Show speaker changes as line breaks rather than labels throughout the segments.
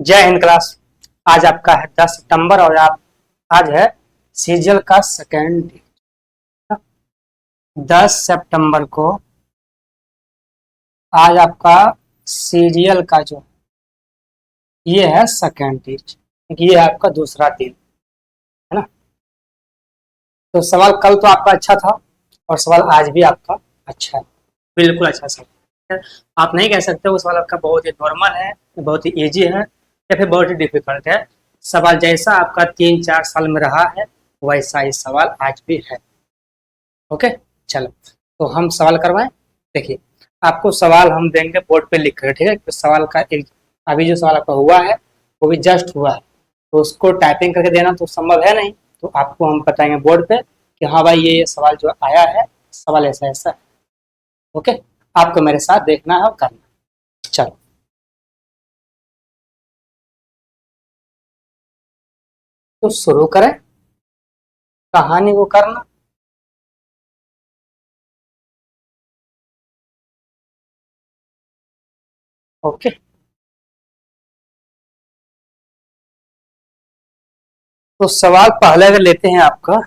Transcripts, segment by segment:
जय हिंद क्लास। आज आपका है 10 सितंबर और आज है सीरियल का सेकेंड डे। 10 सितंबर को आज आपका सीरियल का जो ये है सेकेंड डे, ये है आपका दूसरा दिन, है ना। तो सवाल कल तो आपका अच्छा था और सवाल आज भी आपका अच्छा है, बिल्कुल अच्छा सवाल है। आप नहीं कह सकते वो सवाल आपका बहुत ही नॉर्मल है, बहुत ही इजी है या फिर बहुत ही डिफिकल्ट है। सवाल जैसा आपका 3-4 साल में रहा है वैसा ही सवाल आज भी है। ओके, चलो तो हम सवाल करवाएं। देखिए, आपको सवाल हम देंगे बोर्ड पे लिख कर, ठीक है। तो सवाल का एक अभी जो सवाल आपका हुआ है वो भी जस्ट हुआ है, तो उसको टाइपिंग करके देना तो संभव है नहीं, तो आपको हम बताएंगे बोर्ड पे कि हाँ भाई ये सवाल जो आया है सवाल ऐसा ऐसा है। ओके, आपको मेरे साथ देखना है और करना है। चलो तो शुरू करें कहानी को करना। ओके, तो सवाल पहले अगर लेते हैं आपका,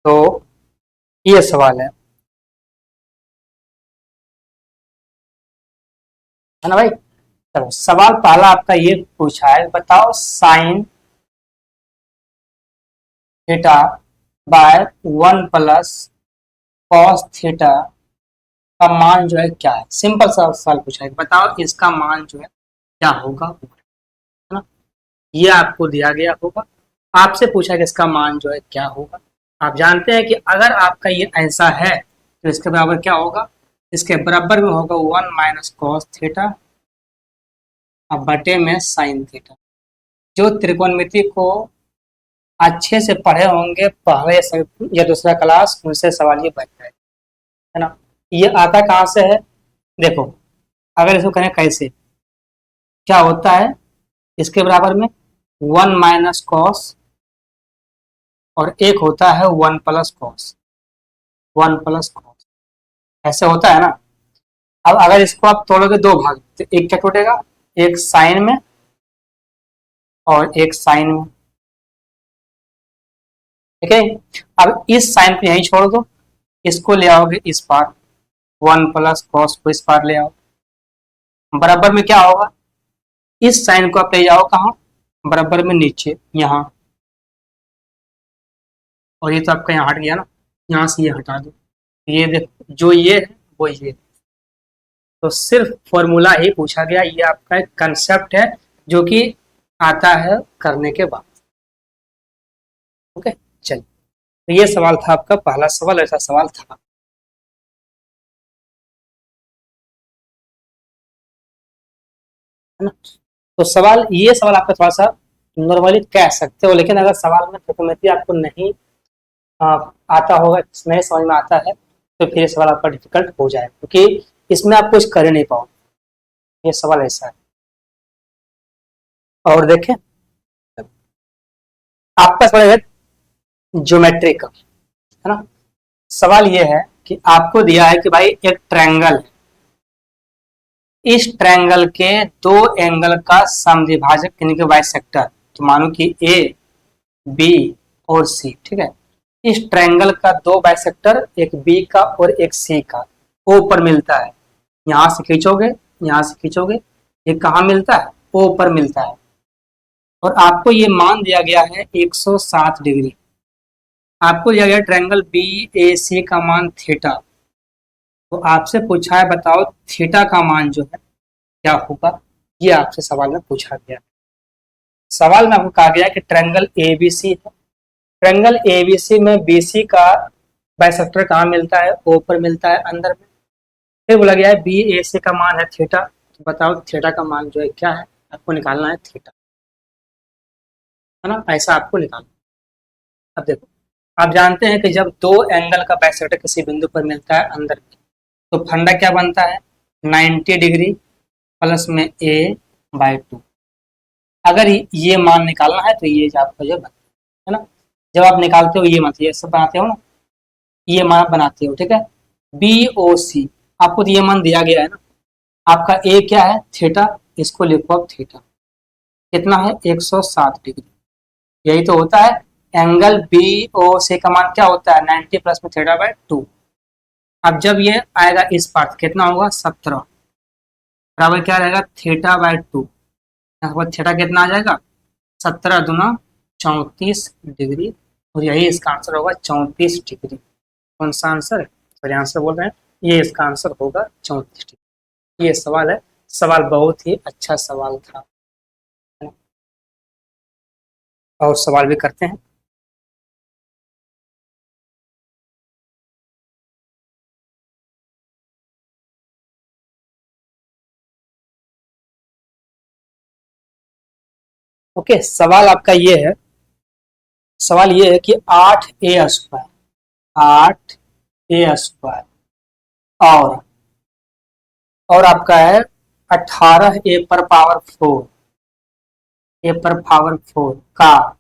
तो ये सवाल है ना भाई। चलो सवाल पहला आपका ये पूछा है, बताओ sine theta by 1 plus cos theta का मान जो है क्या है। सिंपल सा सवाल पूछा है, बताओ इसका मान जो है क्या होगा, है ना। ये आपको दिया गया होगा, आपसे पूछा कि इसका मान जो है क्या होगा। आप जानते हैं कि अगर आपका ये ऐसा है तो इसके बराबर क्या होगा, इसके बराबर में होगा 1 माइनस कॉस थीटा अब बटे में साइन थीटा। जो त्रिकोणमिति को अच्छे से पढ़े होंगे पहले या दूसरा क्लास, उनसे सवाल ये बन जाए, है ना। ये आता कहाँ से है, देखो अगर इसको करें कैसे, क्या होता है इसके बराबर में 1 माइनस कॉस और एक होता है 1 प्लस कॉस, 1 प्लस कॉस ऐसे होता है ना। अब अगर इसको आप तोड़ोगे दो भाग तो एक क्या टूटेगा, एक साइन में और एक साइन में, ठीक है। अब इस साइन को यहीं छोड़ दो, इसको ले आओगे इस पार, 1 प्लस कॉस को इस पार ले आओ, बराबर में क्या होगा, इस साइन को आप ले जाओ कहाँ, बराबर में नीचे यहाँ, और ये तो आपका यहाँ हट गया ना, यहाँ से ये हटा दो, ये देखो जो ये है वो ये। तो सिर्फ फॉर्मूला ही पूछा गया, ये आपका एक कंसेप्ट है जो कि आता है करने के बाद। ओके, चलिए तो ये सवाल था आपका पहला सवाल, ऐसा सवाल था, है ना। तो सवाल ये सवाल आपका थोड़ा सा नॉर्मली कह सकते हो, लेकिन अगर सवाल में त्रिकोणमिति आपको नहीं आता होगा, नहीं समझ में आता है, तो फिर ये सवाल आपका डिफिकल्ट हो जाए, क्योंकि इसमें आप कुछ कर ही नहीं पाओगे। ये सवाल ऐसा है। और देखें आपका सवाल है ज्योमेट्री का, है ना। सवाल ये है कि आपको दिया है कि भाई एक ट्रायंगल है, इस ट्रायंगल के दो एंगल का समद्विभाजक यानी कि बाइसेक्टर, तो मानो कि ए बी और सी, ठीक है। इस ट्रायंगल का दो बाइसेक्टर, एक बी का और एक सी का, ओ पर मिलता है। यहां से खींचोगे, यहां से खींचोगे, ये कहाँ मिलता है, ओ पर मिलता है। और आपको ये मान दिया गया है 160 डिग्री। आपको दिया गया ट्रायंगल बी ए सी का मान थीटा, तो आपसे पूछा है बताओ थीटा का मान जो है क्या होगा, ये आपसे सवाल में पूछा गया। सवाल में आपको कहा गया कि ट्रायंगल एबीसी है, ट्रायंगल एबीसी में बीसी का बाइसेक्टर कहाँ मिलता है, ओ पर मिलता है अंदर में। फिर बोला गया है बी ए सी का मान है थीटा, तो बताओ थीटा का मान जो है क्या है, आपको निकालना है थीटा, है ना, ऐसा आपको निकालना। अब देखो आप जानते हैं कि जब दो एंगल का बाइसेक्टर किसी बिंदु पर मिलता है अंदर में, तो फंडा क्या बनता है, 90 डिग्री प्लस में ए बाई 2। अगर ये मान निकालना है तो ये जो आपका जो बनता है ना, जब आप निकालते हो ये मतलब ये सब बनाते हो ना, ये मान बनाते हो, ठीक है। बी ओ सी आपको तो ये मान दिया गया है ना, आपका ए क्या है थीटा, इसको लिखो आप थीटा, कितना है 160 डिग्री। यही तो होता है एंगल बी ओ सी का मान क्या होता है 90 प्लस में थीटा बाय 2। अब जब ये आएगा इस पार्ट कितना होगा 17 बराबर क्या रहेगा थीटा बाय 2। यहाँ पर थीटा कितना आ जाएगा 17 दूना 34 डिग्री और यही इसका आंसर होगा 34 डिग्री। कौन सा आंसर है सॉरी आंसर बोल रहे हैं ये इसका आंसर होगा 34 डिग्री। ये सवाल है सवाल बहुत ही अच्छा सवाल था और सवाल भी करते हैं। ओके सवाल ये है कि 8 a² और आपका है 18 a पर पावर 4 का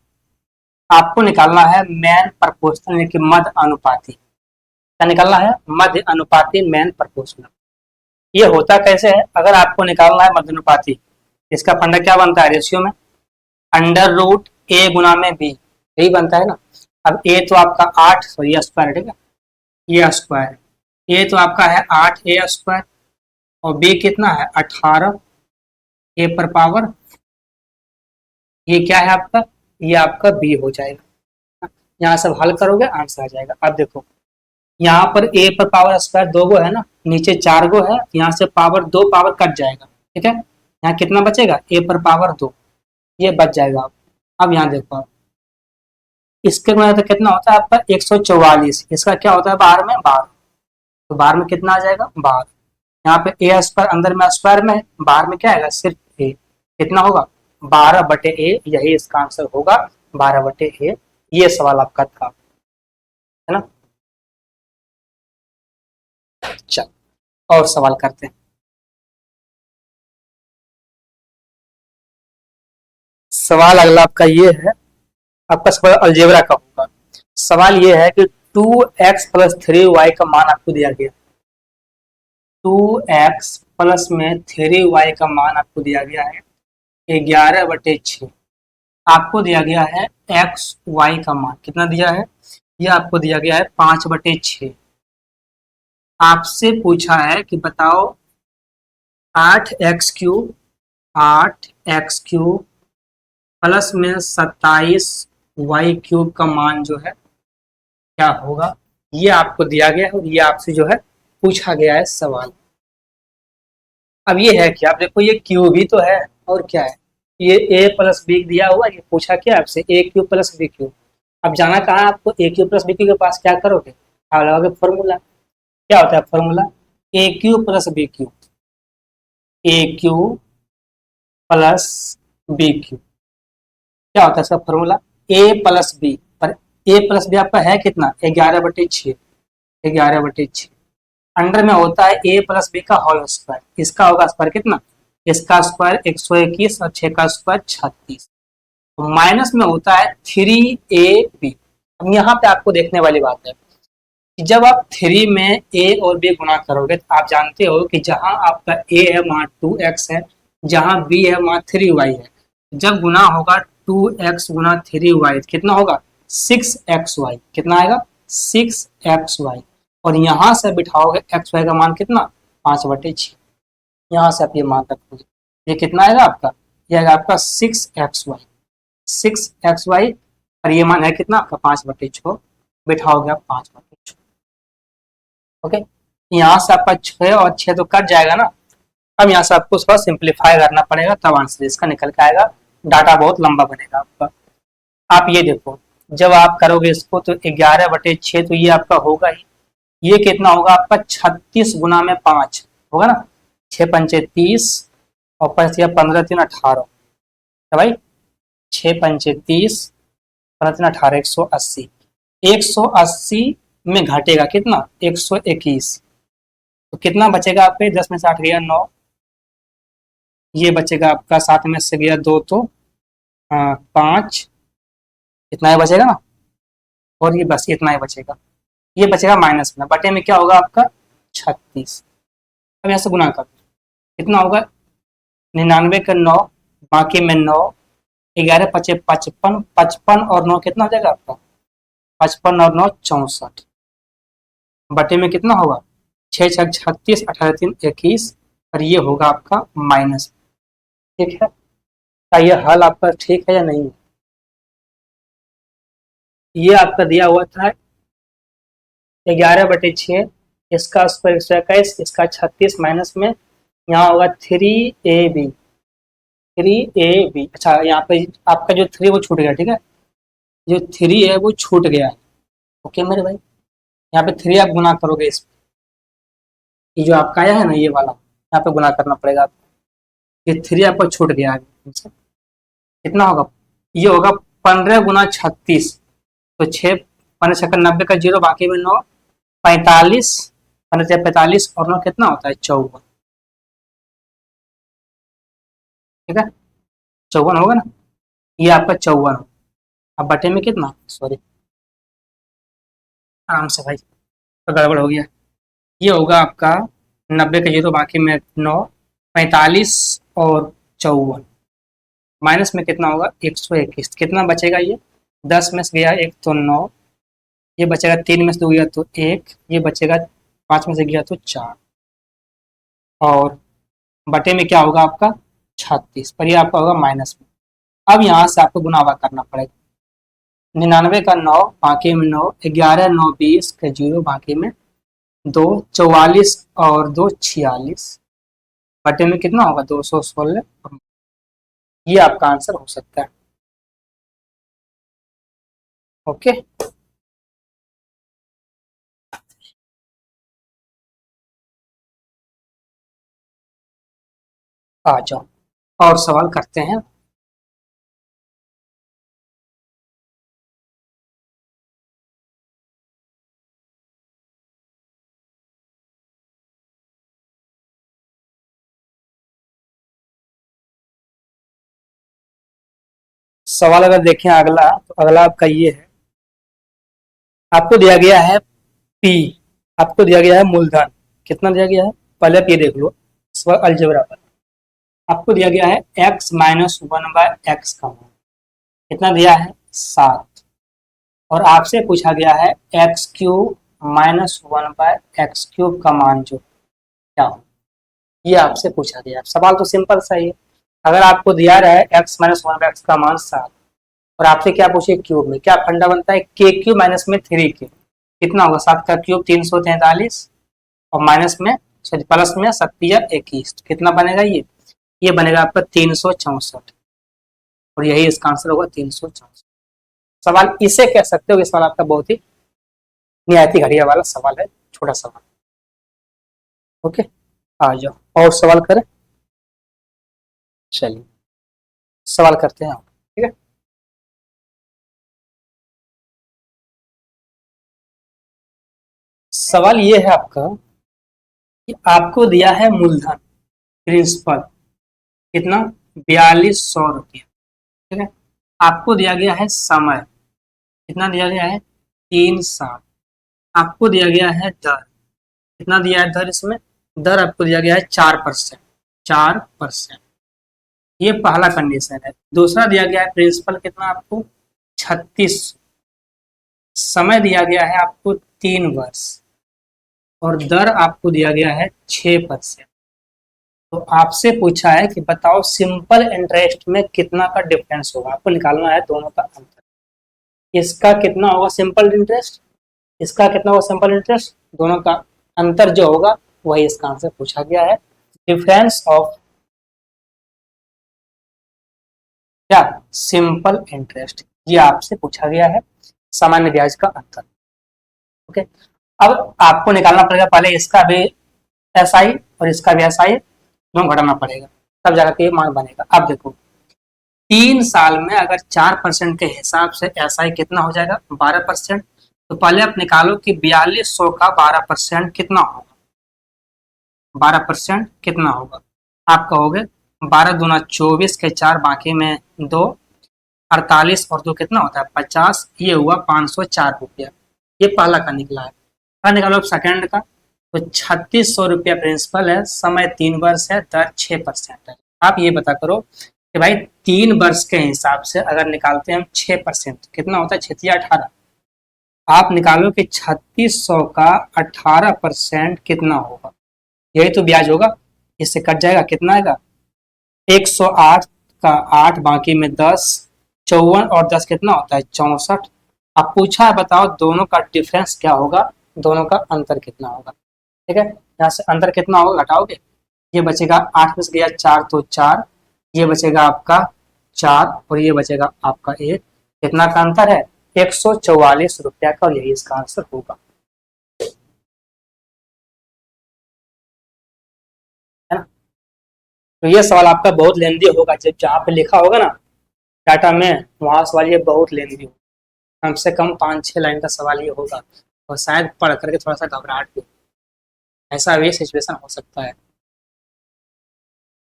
आपको निकालना है मैन प्रपोर्शनल यानी कि मध्य अनुपाती। क्या निकालना है मध्य अनुपाती मैन प्रपोर्शनल। ये होता कैसे है अगर आपको निकालना है मध्य अनुपाती इसका फंडा क्या बनता है रेशियो में अंडर रूट ए गुना में बी यही बनता है ना। अब ए तो आपका 8 सॉरी स्क्वायर ठीक है ये स्क्वायर ए तो आपका है 8 a² और बी कितना है 18 a पर पावर ये क्या है आपका ये आपका बी हो जाएगा। यहाँ सब हल करोगे आंसर आ जाएगा। अब देखो यहाँ पर a पर पावर स्क्वायर 2 गो है ना नीचे 4 गो है यहाँ से पावर 2 पावर कट जाएगा ठीक है यहाँ कितना बचेगा a पर पावर 2 ये बच जाएगा। अब यहाँ देखो आप इसके गुणा तो कितना होता है आपका 144 इसका क्या होता है बाहर में 12 तो बाहर में कितना आ जाएगा 12 यहाँ पे ए स्क्वायर अंदर में स्क्वायर में है बाहर में क्या आएगा सिर्फ ए कितना होगा 12/a यही इसका आंसर होगा 12/a। ये सवाल आपका था है ना। चल और सवाल करते हैं। सवाल अगला आपका ये है आपका सवाल अलजेब्रा का होगा। सवाल ये है कि 2x+3y का मान आपको दिया गया 2x प्लस में 3y का मान आपको दिया गया है 11/6। आपको दिया गया है एक्स वाई का मान कितना दिया है ये आपको दिया गया है 5/6। आपसे पूछा है कि बताओ 8x³ प्लस में 27y³ का मान जो है क्या होगा ये आपको दिया गया है और ये आपसे जो है पूछा गया है सवाल। अब ये है कि आप देखो ये क्यू भी तो है और क्या है ये a+b दिया हुआ ये पूछा क्या आपसे a³ + b³। अब जाना कहाँ आपको a³ + b³ के पास क्या करोगे आप लगाओगे फॉर्मूला क्या होता है formula a³ + b³ a³ + b³ क्या होता है इसका फॉर्मूला a+b पर a+b आपका है कितना 11/6 11/6 अंडर में होता है a+b का होल स्क्वायर इसका होगा स्क्वायर कितना इसका स्क्वायर 121 और 6 का स्क्वायर 36 तो माइनस में होता है 3ab। अब यहाँ पे आपको देखने वाली बात है कि जब आप 3 में a और b गुणा करोगे तो आप जानते हो कि जहां आपका a है वहां 2x है जहां b है वहां 3y है। जब गुना होगा 2x गुना 3y कितना होगा 6xy कितना आएगा 6xy और यहाँ से बिठाओगे xy का मान कितना 5/6 यहाँ से आप ये मान रखोगे ये कितना आएगा आपका ये आएगा आपका 6xy और ये मान है कितना आपका 5/6 बिठाओगे आप 5/6 ओके। यहाँ से आपका 6 और 6 तो कट जाएगा ना। अब यहाँ से आपको थोड़ा सिंप्लीफाई करना पड़ेगा तब आंसर इसका निकल के आएगा डाटा बहुत लंबा बनेगा आपका। आप ये देखो जब आप करोगे इसको तो 11/6 तो ये आपका होगा ही ये कितना होगा आपका 36 गुना में 5 होगा ना 6×5 = 30 और 15×3 = 18 है भाई 6×5 = 30 15×3 = 18 180 180 में घटेगा कितना 121 तो कितना बचेगा आपके 10 में से 8 गया 9 ये बचेगा आपका 7 में से गया 2 तो 5 इतना ही बचेगा ना और ये बस इतना ही बचेगा ये बचेगा माइनस में बटे में क्या होगा आपका 36। अब यहाँ से गुना कर कितना होगा 99 का 9 बाकी में 9 11 पचे 55, 55 और 9 कितना हो जाएगा आपका? 55 और 9 64, बटे में कितना होगा? 6 छक 36, 18 3 21, और ये होगा आपका माइनस। ठीक है, क्या ये हल आपका ठीक है या नहीं? ये आपका दिया हुआ था 11/6, इसका स्क्वायर 121, इसका 36, माइनस में यहाँ होगा 3ab, 3ab। अच्छा, यहाँ पे आपका जो 3 वो छूट गया, ठीक है, जो 3 है वो छूट गया है। ओके मेरे भाई, यहाँ पे 3 आप गुना करोगे इस, ये जो आपका आया है ना ये वाला, यहाँ पे गुना करना पड़ेगा आपको। ये 3 आपको छूट गया है, कितना होगा? ये होगा 15 गुना 36, तो 6 15 छक्का 90 का 0, बाकी में 9 45, 15 45 और 9 कितना होता है? 54। ठीक है, 54 होगा ना, ये आपका 54 हो। अब बटे में कितना, सॉरी आराम से भाई, तो गड़बड़ हो गया। ये होगा आपका 90 का 0, बाकी में 9 45 और 54, माइनस में कितना होगा? 121। कितना बचेगा? ये 10 में से गया एक तो 9, ये बचेगा 3 में से 2 गया तो 1, ये बचेगा 5 में से गया तो 4, और बटे में क्या होगा आपका? 36, पर ये आपका होगा माइनस में। अब यहाँ से आपको गुनावा करना पड़ेगा। 99 का 9, बाकी में 9, 11 9 20 का 0, बाकी में 2 44 और 2 46, बटे में कितना होगा? 216। ये आपका आंसर हो सकता है। ओके, आ जाओ और सवाल करते हैं। सवाल अगर देखें अगला, तो अगला आपका ये है, आपको दिया गया है पी, आपको दिया गया है मूलधन, कितना दिया गया है? पहले आप ये देख लो अलजेब्रा पर। आपको दिया गया है x माइनस 1/x का मान, कितना दिया है? 7, और आपसे पूछा गया है x³ माइनस 1/x³ का मान जो क्या हो, ये आपसे पूछा गया है। सवाल तो सिंपल सा ही है। अगर आपको दिया रहा है x माइनस 1/x का मान 7, और आपसे क्या पूछे क्यूब में, क्या फंडा बनता है? k³ माइनस में 3k, कितना होगा? 7 का क्यूब 343, और माइनस में सॉरी प्लस में 7 21, कितना बनेगा? ये बनेगा आपका 364, और यही इसका आंसर होगा 364। सवाल इसे कह सकते हो कि सवाल आपका बहुत ही निहायती घड़िया वाला सवाल है, छोटा सवाल। ओके, आ जाओ और सवाल करें। चलिए सवाल करते हैं आप, ठीक है। सवाल ये है आपका कि आपको दिया है मूलधन प्रिंसिपल, कितना? 4200 रुपया, ठीक है। आपको दिया गया है समय, कितना दिया गया है? 3 साल। आपको दिया गया है दर, कितना दिया है दर? इसमें दर आपको दिया गया है 4%, 4%। ये पहला कंडीशन है। दूसरा दिया गया है प्रिंसिपल, कितना आपको? 36। समय दिया गया है आपको 3 वर्ष, और दर आपको दिया गया है 6%। तो आपसे पूछा है कि बताओ सिंपल इंटरेस्ट में कितना का डिफरेंस होगा, आपको निकालना है दोनों का अंतर। इसका कितना होगा सिंपल इंटरेस्ट, इसका कितना होगा सिंपल इंटरेस्ट, दोनों का अंतर जो होगा वही इसका आंसर पूछा गया है। डिफरेंस ऑफ क्या? सिंपल इंटरेस्ट, ये आपसे पूछा गया है, सामान्य ब्याज का अंतर। ओके, अब आपको निकालना पड़ेगा पहले इसका भी एसआई और इसका भी एसआई, दोनों घटाना पड़ेगा, तब जाकर के मान बनेगा। अब देखो 3 साल में अगर 4% के हिसाब से एसआई कितना हो जाएगा? 12%। तो पहले आप निकालो कि 4200 का 12% कितना होगा, 12% कितना होगा? आप कहोगे 12 दूना 24 के 4, बाकी में 2 48 और 2 कितना होता है? 50, ये हुआ 504 रुपया। ये पहला का निकला है। अब निकालो अब सेकंड का, तो 3600 रुपया प्रिंसिपल है, समय 3 वर्ष है, दर 6% है। आप ये बता करो कि भाई 3 वर्ष के हिसाब से अगर निकालते हैं हम 6%, कितना होता है 6×18। आप निकालो कि 3600 का 18% कितना होगा, यही तो ब्याज होगा। इससे कट जाएगा, कितना आएगा 108 का 8, बाकी में 10, 54 और 10 कितना होता है 64। अब पूछा है बताओ दोनों का डिफरेंस क्या होगा, दोनों का अंतर कितना होगा। ठीक है, यहाँ से अंतर कितना होगा घटाओगे, ये बचेगा 8 में से गया 4 तो 4, ये बचेगा आपका 4 और ये बचेगा आपका 1। कितना का अंतर है 144 रुपया का, और यही इसका आंसर होगा। है ना। तो ये सवाल आपका बहुत लेंदी होगा, जब जहाँ पे लिखा होगा ना डाटा में, वहां सवाल ये बहुत लेंदी होगा। कम से कम 5-6 लाइन का सवाल ये होगा, और शायद पढ़ करके थोड़ा सा घबराहट भी, ऐसा भी सिचुएशन हो सकता है।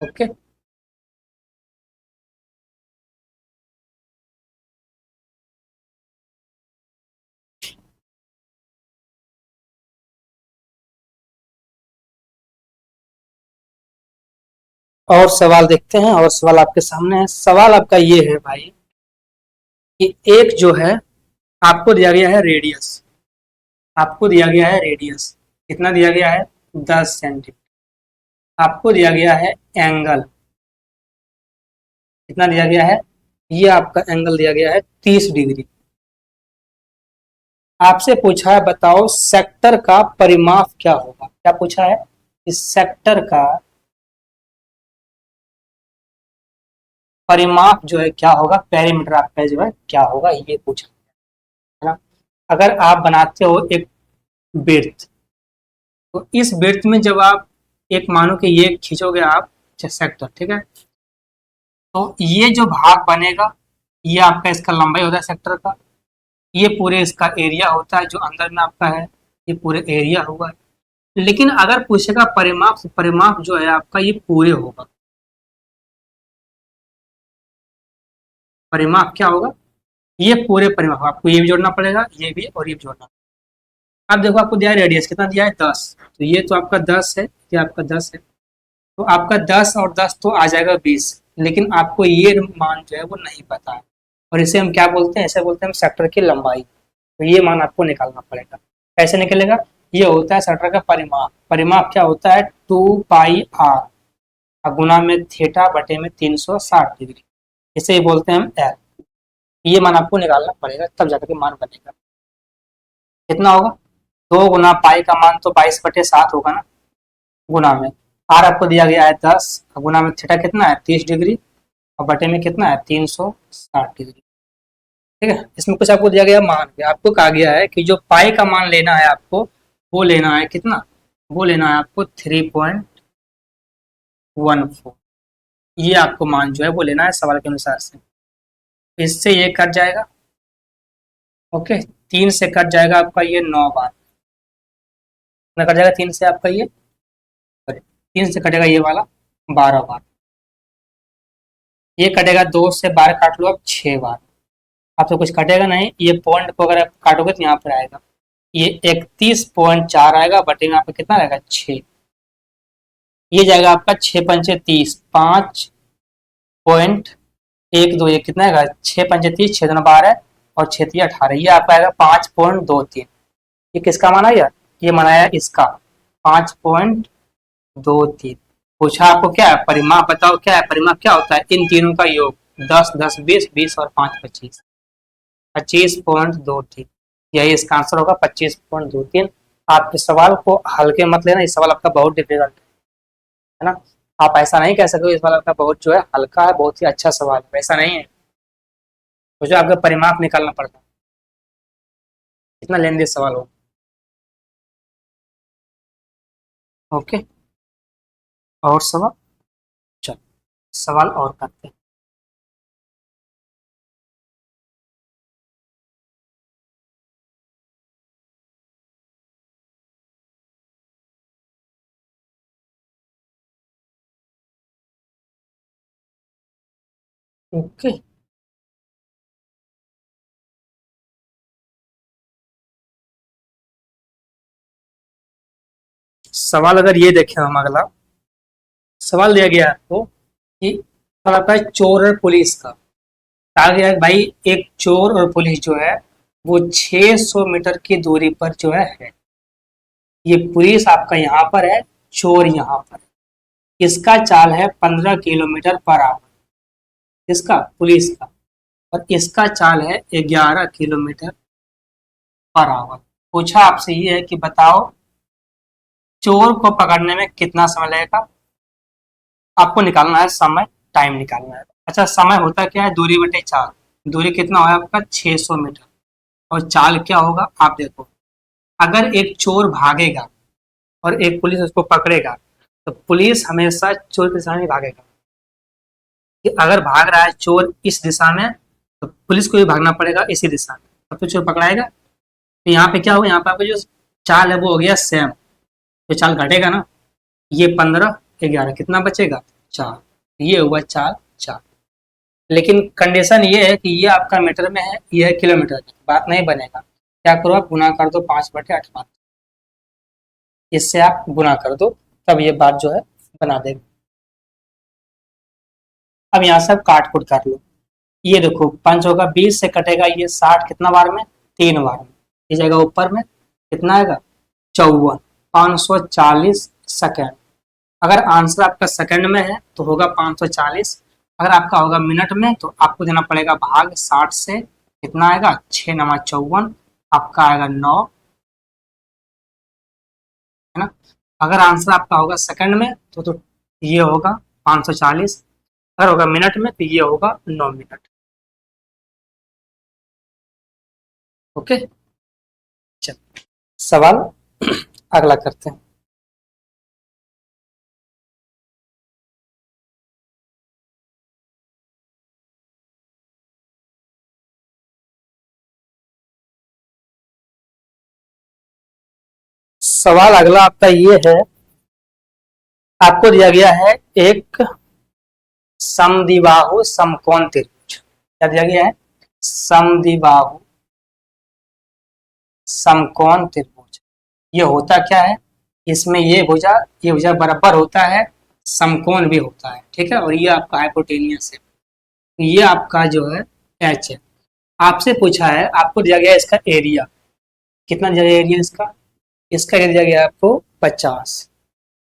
ओके। और सवाल देखते हैं, और सवाल आपके सामने है। सवाल आपका ये है भाई कि एक जो है, आपको दिया गया है रेडियस, आपको दिया गया है रेडियस, कितना दिया गया है 10 सेंटीमीटर। आपको दिया गया है एंगल, कितना दिया गया है, ये आपका एंगल दिया गया है 30 डिग्री। आपसे पूछा है बताओ सेक्टर का परिमाप क्या होगा। क्या पूछा है, इस सेक्टर का परिमाप जो है क्या होगा, पेरीमीटर आपका जो है क्या होगा, ये पूछा है ना। अगर आप बनाते हो एक वृत्त, तो इस वृत्त में जब आप एक मानो कि ये खींचोगे आप सेक्टर, ठीक है, तो ये जो भाग बनेगा ये आपका इसका लंबाई होता है सेक्टर का, ये पूरे इसका एरिया होता है जो अंदर में आपका है, ये पूरे एरिया हुआ। लेकिन अगर पूछेगा परिमाप, तो परिमाप जो है आपका ये पूरे होगा। परिमाप क्या होगा, ये पूरे परिमाप, आपको ये भी जोड़ना पड़ेगा, ये भी और ये भी जोड़ना। अब देखो आपको दिया है रेडियस, कितना दिया है 10, तो ये तो आपका 10 है, ये आपका 10 है, तो आपका 10 और 10 तो आ जाएगा 20। लेकिन आपको ये मान जो है वो नहीं पता है, और इसे हम क्या बोलते हैं, ऐसे बोलते हैं हम सेक्टर की लंबाई। तो ये मान आपको निकालना पड़ेगा। कैसे निकलेगा, ये होता है सेक्टर का परिमाप। परिमाप क्या होता है 2 पाई आर गुना में थीटा बटे में 360 डिग्री, इसे ही बोलते हैं हम एल। ये मान आपको निकालना पड़ेगा, तब जाकर के मान बनेगा। कितना होगा, 2 गुना पाई का मान तो 22/7 होगा ना, गुना में आर आपको दिया गया है 10, गुना में थीटा कितना है 30 डिग्री, और बटे में कितना है 360 डिग्री। ठीक है, इसमें कुछ आपको दिया गया मान भी, आपको कहा गया है कि जो पाई का मान लेना है आपको, वो लेना है कितना, वो लेना है आपको 3.14। ये आपको मान जो है वो लेना है सवाल के अनुसार से। इससे ये कट जाएगा, ओके, 3 से कट जाएगा आपका ये 9 बार, कितना कट जाएगा 3 से आपका ये, 3 से कटेगा ये वाला 12 बार, ये कटेगा 2 से 12 काट लो अब 6 बार। अब तो कुछ कटेगा नहीं, ये पॉइंट को अगर आप काटोगे तो यहाँ पर आएगा, ये 31.4 आएगा, बटे में आपका कितना आएगा 6, ये जाएगा आपका 6×5 = 30, 5.12, ये कितना आएगा 6×5 = 30, 6×2 = 12 और 6×3 = 18, ये आपका आएगा 5.23। ये किसका माना यार, ये मनाया इसका 5.23। पूछा आपको क्या है परिमाप, बताओ क्या है परिमाप, क्या होता है इन तीनों का योग, 10 10 20 20 और 5 25, 25.23। यही इसका आंसर होगा 25.23। आपके सवाल को हल्के मत लेना, इस सवाल आपका बहुत डिफिकल्ट है ना। आप ऐसा नहीं कह सकते इस सवाल आपका बहुत जो है हल्का है, बहुत ही अच्छा सवाल है, ऐसा नहीं है। तो जो आपका परिमाप निकालना पड़ता है, इतना लेंदी सवाल हो। ओके, और सवाल, चलो सवाल और करते हैं। ओके, सवाल अगर ये देखें हम, अगला सवाल दिया गया है आपको कि सवाल आपका है चोर और पुलिस का। कहा गया है भाई एक चोर और पुलिस जो है वो 600 मीटर की दूरी पर जो है। ये पुलिस आपका यहाँ पर है, चोर यहाँ पर है। इसका चाल है 15 किलोमीटर पर आवर, इसका पुलिस का, और इसका चाल है 11 किलोमीटर पर आवर। पूछा आपसे ये है कि बताओ चोर को पकड़ने में कितना समय लगेगा। आपको निकालना है समय, टाइम निकालना है। अच्छा समय होता क्या है, दूरी बटे चाल। दूरी कितना होगा आपका 600 मीटर, और चाल क्या होगा आप देखो। अगर एक चोर भागेगा और एक पुलिस उसको पकड़ेगा तो पुलिस हमेशा चोर की दिशा में भागेगा। कि अगर भाग रहा है चोर इस दिशा में तो पुलिस को भी भागना पड़ेगा इसी दिशा में, तब तो चोर पकड़ाएगा। तो यहाँ पे क्या होगा, यहाँ पे आपका जो चाल है वो हो गया सेम, तो चाल घटेगा ना। ये 15 11 कितना बचेगा 4, ये हुआ चाल 4। लेकिन कंडीशन ये है कि ये आपका मीटर में है, ये है किलोमीटर में, बात नहीं बनेगा। क्या करो आप गुना कर दो 5/8, इससे आप गुना कर दो तब ये बात जो है बना देगा। अब यहाँ से आप काट कुट कर लो। ये देखो 5 होगा 20 से कटेगा ये 60, कितना बार में 3 बार में। ये जाएगा ऊपर में कितना आएगा 54, 540 सेकेंड। अगर आंसर आपका सेकंड में है तो होगा 540। अगर आपका होगा मिनट में तो आपको देना पड़ेगा भाग 60 से, कितना आएगा 6 नमा 54, आपका आएगा 9, है ना। अगर आंसर आपका होगा सेकंड में तो ये होगा 540। अगर होगा मिनट में तो ये होगा 9 मिनट। ओके, चल सवाल अगला करते हैं। सवाल अगला आपका ये है, आपको दिया गया है एक समद्विबाहु समकोण त्रिभुज। क्या दिया गया है, समद्विबाहु समकोण त्रिभुज। ये होता क्या है, इसमें ये भुजा बराबर होता है, समकोण भी होता है, ठीक है। और ये आपका हाइपोटेनियस है, तो ये आपका जो है एच है। आपसे पूछा है, आपको दिया गया है इसका एरिया, कितना दिया गया एरिया इसका, इसका एरिया दिया गया है आपको 50,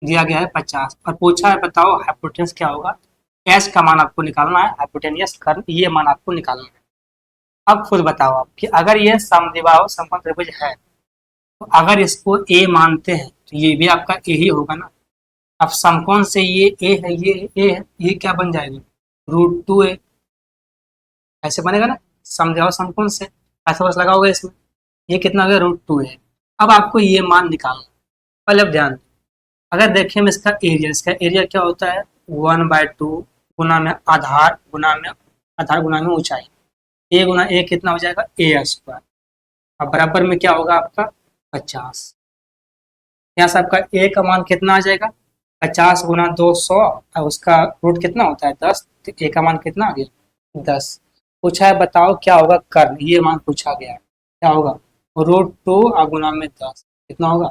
दिया गया है 50, और पूछा है बताओ हाइपोटेनस क्या होगा। एच का मान आपको निकालना है, हाइपोटेनियस कर्व ये मान आपको निकालना है। अब खुद बताओ आप कि अगर ये समद्विबाहु समकोण त्रिभुज है तो अगर इसको ए मानते हैं तो ये भी आपका ए ही होगा ना। अब समकोण से ये ए है, ये ए है, ये क्या बन जाएगा √2a, ऐसे बनेगा ना। समद्विबाहु समकोण से ऐसा बस लगा होगा इसमें, ये कितना हो गया √2a। अब आपको ये मान निकालना। पहले अब ध्यान, अगर देखें हम इसका एरिया क्या होता है 1/2 गुना में आधार गुना में ऊंचाई। ए गुना ए कितना हो जाएगा a²। अब बराबर में क्या होगा आपका 50। यहाँ से आपका ए का मान कितना आ जाएगा 50 गुना 200, और उसका रूट कितना होता है 10, तो ए का मान कितना आ गया 10। पूछा है बताओ क्या होगा कर्ण, ये मान पूछा गया है क्या होगा √2 और गुना में 10 कितना होगा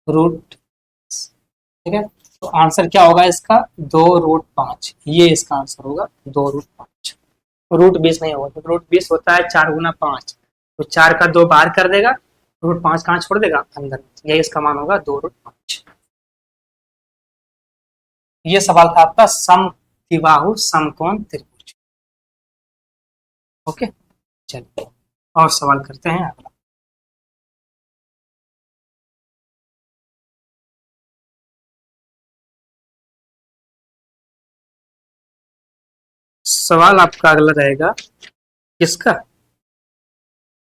रूट, ठीक है। तो आंसर क्या होगा इसका 2√5, ये इसका आंसर होगा 2√5। √20 नहीं होगा, तो √20 होता है 4 गुना 5, तो 4 का 2 बाहर कर देगा, √5 कहाँ छोड़ देगा अंदर, यही इसका मान होगा 2√5। ये सवाल था आपका समद्विबाहु समकोण त्रिभुज। ओके, चलिए और सवाल करते हैं अगला। सवाल आपका अगला रहेगा किसका,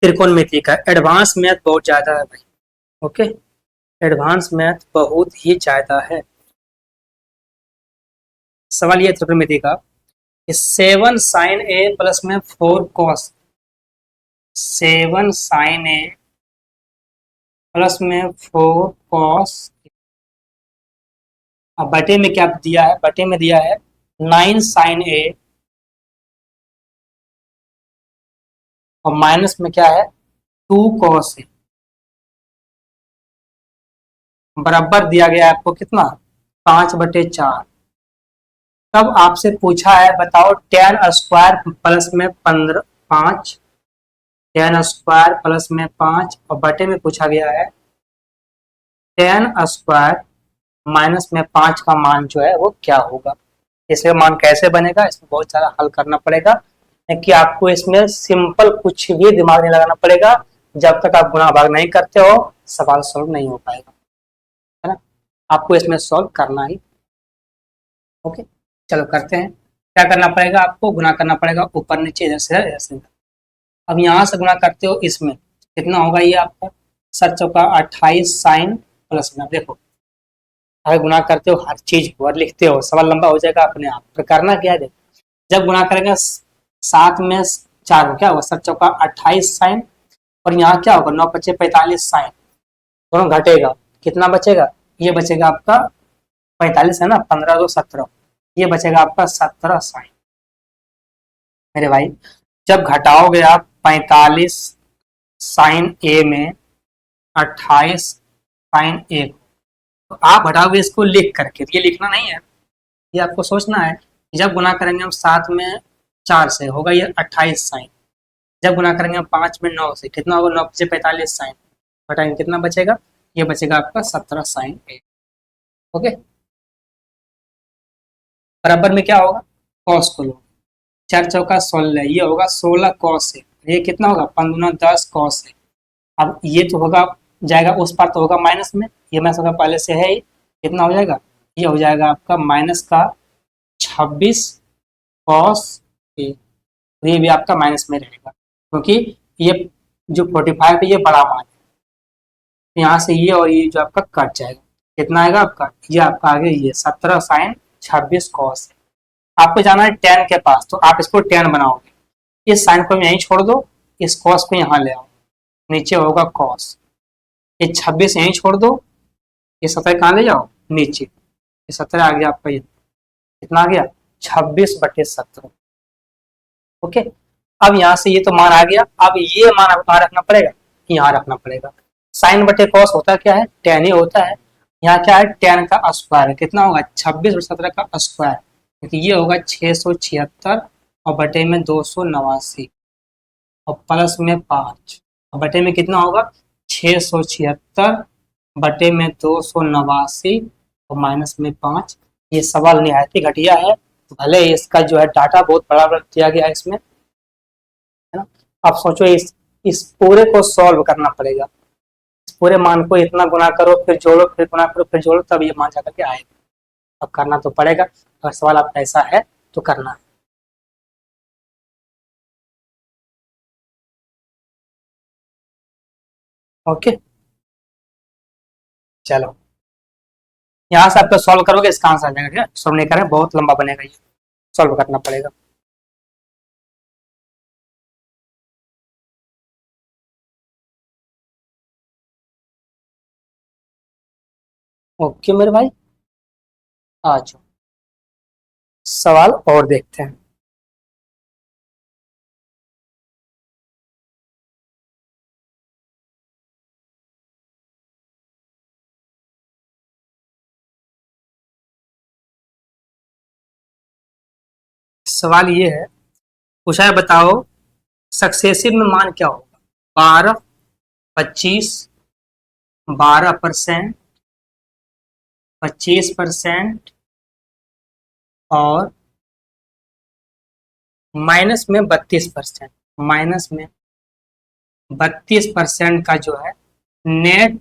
त्रिकोणमिति का। एडवांस मैथ बहुत ज्यादा है भाई, ओके, एडवांस मैथ बहुत ही ज्यादा है। सवाल ये त्रिकोणमिति का 7 sin a प्लस में 4 cos, 7 sin a प्लस में 4 cos, अब बटे में क्या दिया है, बटे में दिया है 9 sin a, और माइनस में क्या है 2 cos a, बराबर दिया गया है आपको कितना 5/4। तब आपसे पूछा है बताओ 10² प्लस में 5, 10² प्लस में 5 और बटे में पूछा गया है 10² माइनस में 5 का मान जो है वो क्या होगा। इसमें मान कैसे बनेगा, इसमें बहुत सारा हल करना पड़ेगा, कि आपको इसमें सिंपल कुछ भी दिमाग नहीं लगाना पड़ेगा। जब तक आप गुणा भाग नहीं करते हो सवाल सॉल्व नहीं हो पाएगा, है ना। आपको इसमें सॉल्व करना ही। ओके, चलो करते हैं। क्या करना पड़ेगा, आपको गुणा करना पड़ेगा ऊपर नीचे इधर से इधर से। अब यहाँ से गुणा करते हो इसमें कितना होगा, ये आपका 7×4 = 28 साइन प्लस में। देखो अगर गुणा करते हो हर चीज को और लिखते हो सवाल लंबा हो जाएगा अपने आप। पर करना क्या है, देखो जब गुणा करेंगे 7 में 4 को क्या होगा 7×4 = 28 साइन, और यहाँ क्या होगा 9×5 = 45 साइन, दोनों घटेगा कितना बचेगा, ये बचेगा आपका 45 है ना, 15×2 = 17, ये बचेगा आपका 17 साइन। मेरे भाई जब घटाओगे आप 45 साइन ए में 28 साइन ए, तो आप घटाओगे इसको लिख करके, ये लिखना नहीं है, ये आपको सोचना है। जब गुना करेंगे हम 7 में 4 से होगा ये 28 साइन, जब गुना करेंगे हम 5 में 9 से कितना होगा 9×5 = 45 साइन, घटाएंगे कितना बचेगा, ये बचेगा आपका 17 साइन ए। ओके, बराबर में क्या होगा कॉस को लो, 4×4 = 16, ये होगा 16 कॉस ए, ये कितना होगा 5×10 कॉस ए। अब ये तो होगा जाएगा उस पार तो होगा माइनस में, ये माइनस होगा पहले से है, कितना हो जाएगा, ये हो जाएगा आपका -26 कॉस ए, ये भी आपका माइनस में रहेगा क्योंकि ये जो 45 है ये बड़ा मान है, यहाँ से ये और ये जो आपका कट जाएगा, कितना आएगा आपका, ये आपका आगे ये 17 साइन 26 कॉस है। आपको जाना है tan के पास, तो आप इसको tan बनाओगे, इस साइन को यहीं छोड़ दो, इस कॉस को यहाँ ले आओ, नीचे होगा कॉस, ये 26 यहीं छोड़ दो, ये 17 कहाँ ले जाओ नीचे, ये 17 आ गया आपका, ये कितना आ गया 26/17। ओके, अब यहाँ से ये तो मान आ गया, अब ये मान कहाँ रखना पड़ेगा, यहाँ रखना पड़ेगा। साइन बटे कॉस होता क्या है, tan ही होता है, यहाँ क्या है tan का स्क्वायर है, कितना होगा 26/17 का स्क्वायर, क्योंकि ये होगा 676 और बटे में 289 और प्लस में 5 और बटे में कितना होगा 676 बटे में 289 और माइनस में 5। ये सवाल निहायत ही घटिया है, भले इसका जो है डाटा बहुत बड़ा दिया गया है इसमें, है ना। अब सोचो इस पूरे को सॉल्व करना पड़ेगा, इस पूरे मान को इतना गुना करो फिर जोड़ो फिर गुना करो फिर जोड़ो, तब ये मान जाकर के आएगा। अब करना तो पड़ेगा, अगर सवाल आपका ऐसा है तो करना है। ओके, चलो यहाँ से आपका सॉल्व करोगे इसका आंसर आ जाएगा, ठीक है। सॉल्व नहीं करें बहुत लंबा बनेगा, ये सॉल्व करना पड़ेगा। ओके मेरे भाई, आ जाओ सवाल और देखते हैं। सवाल ये है, पूछा है बताओ सक्सेसिव में मान क्या होगा, 12, 25, 12%, 25% और माइनस में 32%, माइनस में 32% का जो है नेट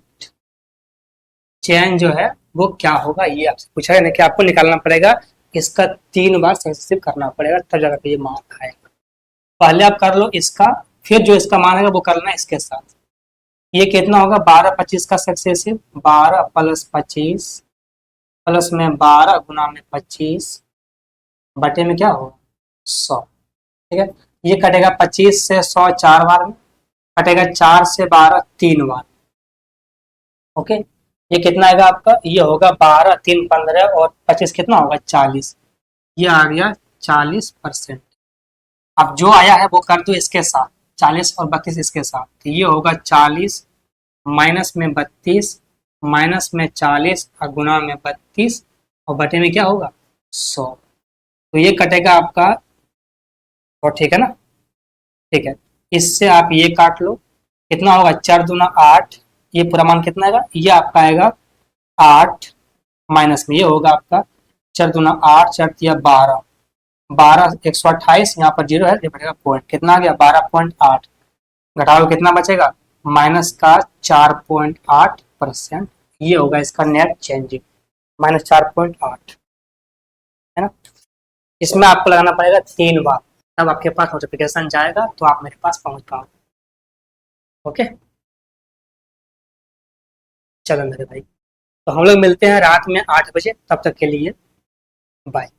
चेंज जो है वो क्या होगा, ये आपसे पूछा है ना, कि आपको निकालना पड़ेगा, इसका 3 बार सक्सेसिव करना पड़ेगा तब जाकर ये मान आएगा। पहले आप कर लो इसका, फिर जो इसका मान है वो करना इसके साथ। ये कितना होगा 12, 25 का सक्सेसिव, 12 + 25 प्लस में 12 गुना में 25 बटे में क्या होगा 100, ठीक है। ये कटेगा 25 से 100 4 बार में, कटेगा 4 से 12 3 बार। ओके, ये कितना आएगा आपका, ये होगा 12 3 15 और 25 कितना होगा 40, ये आ गया 40%। अब जो आया है वो कर दो इसके साथ, 40 और 32 इसके साथ, तो ये होगा 40 माइनस में 32 माइनस में 40 और गुना में 32 और बटे में क्या होगा 100। तो ये कटेगा आपका, और ठीक है ना, ठीक है। इससे आप ये काट लो, कितना होगा, 4 दूना 8, ये पूरा मान कितना आएगा, ये आपका आएगा 8, माइनस में ये होगा आपका 4 दूना 8, 4 तिया 12, 12 128, यहाँ पर जीरो है, ये बढ़ेगा पॉइंट, कितना आ गया 12.8, घटाओ कितना बचेगा, माइनस का 4.8%, ये होगा इसका नेट चेंजिंग, -4.8, है ना। इसमें आपको लगाना पड़ेगा 3 बार, तब आपके पास नोटिफिकेशन जाएगा तो आप मेरे पास पहुंच पाओगे। ओके, चलो मेरे भाई, तो हम लोग मिलते हैं रात में 8 बजे, तब तक के लिए बाय।